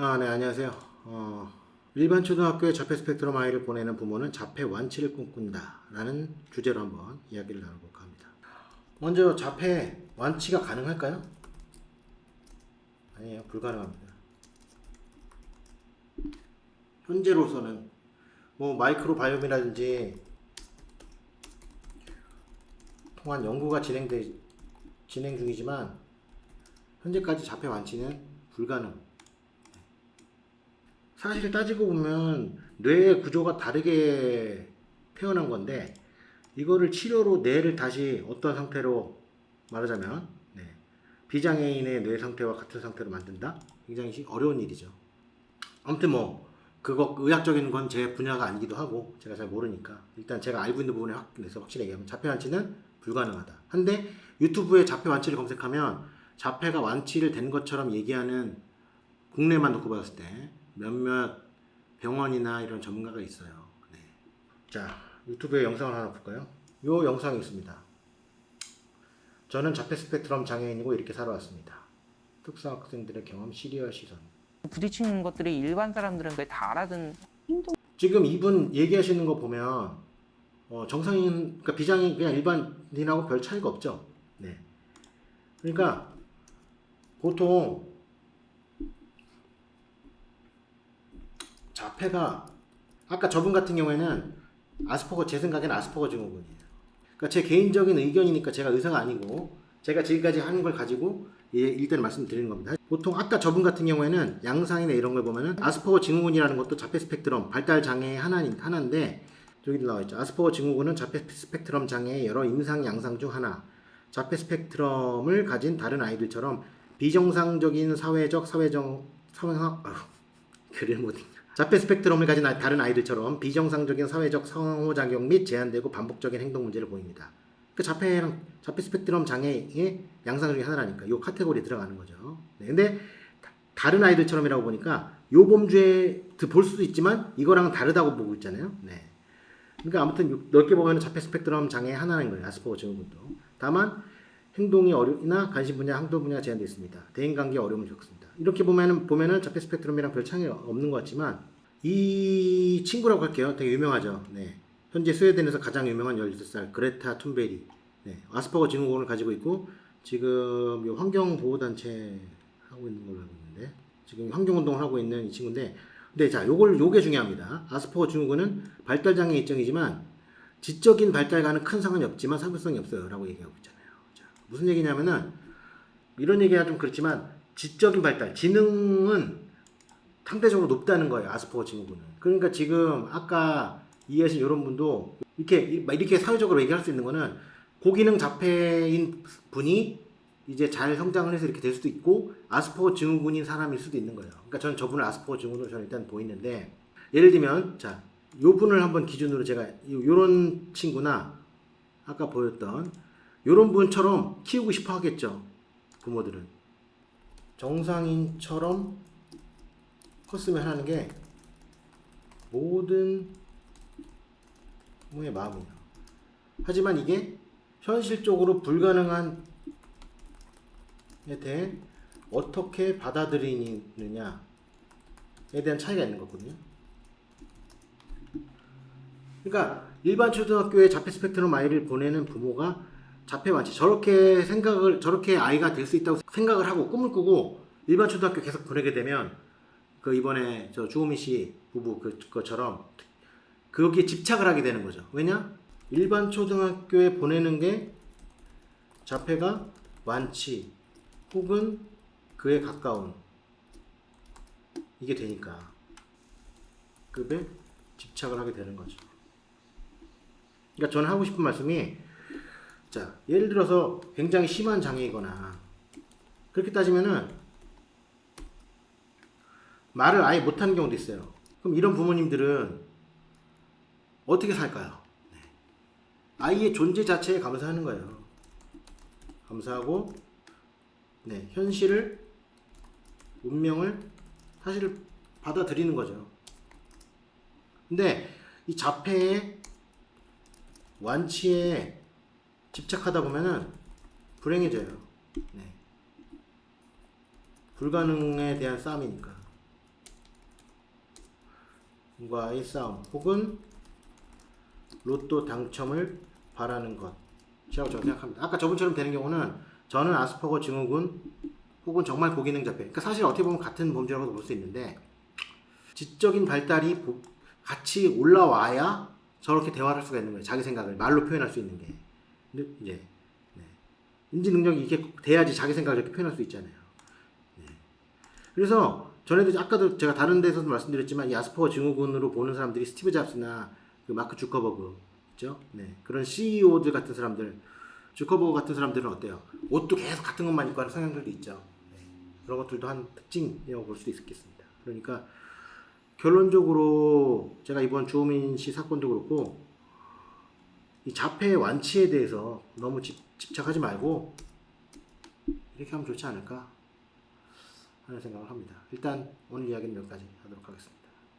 네, 안녕하세요. 일반 초등학교에 자폐 스펙트럼 아이를 보내는 부모는 자폐 완치를 꿈꾼다 라는 주제로 한번 이야기를 나눠볼까 합니다. 먼저 자폐 완치가 가능할까요? 아니에요. 불가능합니다. 현재로서는 뭐 마이크로바이옴이라든지 통한 연구가 진행 중이지만 현재까지 자폐 완치는 불가능. 사실 따지고 보면 뇌의 구조가 다르게 태어난 건데 이거를 치료로 뇌를 다시 어떤 상태로 말하자면 비장애인의 뇌 상태와 같은 상태로 만든다? 굉장히 어려운 일이죠. 아무튼 뭐 그거 의학적인 건 제 분야가 아니기도 하고 제가 잘 모르니까 일단 제가 알고 있는 부분에 확실히 얘기하면 자폐 완치는 불가능하다. 한데 유튜브에 자폐 완치를 검색하면 자폐가 완치를 된 것처럼 얘기하는 국내만 놓고 봤을 때 몇몇 병원이나 이런 전문가가 있어요. 네. 자, 유튜브에 영상을 하나 볼까요? 요 영상이 있습니다. 저는 자폐 스펙트럼 장애인이고 이렇게 살아왔습니다. 특수학생들의 경험 시리얼 시선. 부딪히는 것들이 일반 사람들은 거의 다 알아듣는 행동. 지금 이분 얘기하시는 거 보면 정상인, 그러니까 비장애인 그냥 일반인하고 별 차이가 없죠. 네. 그러니까 보통 자폐가 아까 저분 같은 경우에는 아스퍼거 제 생각에는 아스퍼거 증후군이에요. 그러니까 제 개인적인 의견이니까 제가 의사가 아니고 제가 지금까지 하는 걸 가지고 일단 말씀드리는 겁니다. 보통 아까 저분 같은 경우에는 양상이나 이런 걸 보면은 아스퍼거 증후군이라는 것도 자폐 스펙트럼 발달 장애의 하나인데 저기도 나와 있죠. 아스퍼거 증후군은 자폐 스펙트럼 장애의 여러 임상 양상 중 하나. 자폐 스펙트럼을 가진 다른 아이들처럼 비정상적인 글을 못 읽냐. 자폐 스펙트럼을 가진 다른 아이들처럼 비정상적인 사회적 상호작용 및 제한되고 반복적인 행동 문제를 보입니다. 그 자폐 스펙트럼 장애의 양상 중에 하나라니까 이 카테고리에 들어가는 거죠. 네, 근데 다른 아이들처럼이라고 보니까 요 범주에 볼 수도 있지만 이거랑은 다르다고 보고 있잖아요. 네. 그러니까 아무튼 넓게 보면 자폐 스펙트럼 장애의 하나인 거예요. 아스퍼거 증후군도. 다만 행동이 어려이나 관심 분야, 항도 분야가 제한되어 있습니다. 대인관계 어려움을 겪습니다. 이렇게 보면은 자폐 스펙트럼이랑 별 차이가 없는 것 같지만 이 친구라고 할게요. 되게 유명하죠. 네. 현재 스웨덴에서 가장 유명한 16살 그레타 툰베리. 네. 아스퍼거 증후군을 가지고 있고 지금 환경보호단체 하고 있는 걸로 알고 있는데 지금 환경운동을 하고 있는 이 친구인데 근데 자 요게 중요합니다. 아스퍼거 증후군은 발달장애 일정이지만 지적인 발달과는 큰 상관이 없지만 사교성이 없어요 라고 얘기하고 있잖아요. 자, 무슨 얘기냐면은 이런 얘기가 좀 그렇지만 지적인 발달, 지능은 상대적으로 높다는 거예요. 아스퍼거 증후군은. 그러니까 지금 아까 이해하신 이런 분도 이렇게 사회적으로 얘기할 수 있는 거는 고기능 자폐인 분이 이제 잘 성장을 해서 이렇게 될 수도 있고 아스퍼거 증후군인 사람일 수도 있는 거예요. 그러니까 저는 저분을 아스퍼거 증후군으로 저는 일단 보이는데 예를 들면 자, 요 분을 한번 기준으로 제가 요런 친구나 아까 보였던 요런 분처럼 키우고 싶어 하겠죠. 부모들은. 정상인처럼 컸으면 하는 게 모든 부모의 마음이에요. 하지만 이게 현실적으로 불가능한 에 대해 어떻게 받아들이느냐에 대한 차이가 있는 거거든요. 그러니까 일반 초등학교에 자폐 스펙트럼 아이를 보내는 부모가 자폐 완치 저렇게 아이가 될 수 있다고 생각을 하고 꿈을 꾸고 일반 초등학교 계속 보내게 되면 그 이번에 저 주호민 씨 부부 그것처럼 거기에 집착을 하게 되는 거죠. 왜냐? 일반 초등학교에 보내는 게 자폐가 완치 혹은 그에 가까운 이게 되니까 급에 집착을 하게 되는 거죠. 그러니까 저는 하고 싶은 말씀이 자 예를 들어서 굉장히 심한 장애이거나 그렇게 따지면은 말을 아예 못하는 경우도 있어요. 그럼 이런 부모님들은 어떻게 살까요? 네. 아이의 존재 자체에 감사하는 거예요. 감사하고 네, 현실을 운명을 사실을 받아들이는 거죠. 근데 이 자폐의 완치에 집착하다 보면은 불행해져요. 네. 불가능에 대한 싸움이니까. 과의 싸움 혹은 로또 당첨을 바라는 것이라고 저는 생각합니다. 아까 저분처럼 되는 경우는 저는 아스퍼거 증후군 혹은 정말 고기능 자폐. 그러니까 사실 어떻게 보면 같은 범죄라고도 볼 수 있는데 지적인 발달이 같이 올라와야 저렇게 대화를 할 수가 있는 거예요. 자기 생각을 말로 표현할 수 있는 게. 근데 이제 인지 능력이 이렇게 돼야지 자기 생각을 이렇게 표현할 수 있잖아요. 그래서 전에도 아까도 제가 다른 데서도 말씀드렸지만 이 아스퍼거 증후군으로 보는 사람들이 스티브 잡스나 그 마크 주커버그 있죠? 그런 CEO들 같은 사람들, 주커버그 같은 사람들은 어때요? 옷도 계속 같은 것만 입고 하는 성향들도 있죠. 그런 것들도 한 특징이라고 볼 수도 있겠습니다. 그러니까 결론적으로 제가 이번 주호민 씨 사건도 그렇고 이 자폐 완치에 대해서 너무 집착하지 말고 이렇게 하면 좋지 않을까 하는 생각을 합니다. 일단 오늘 이야기는 여기까지 하도록 하겠습니다.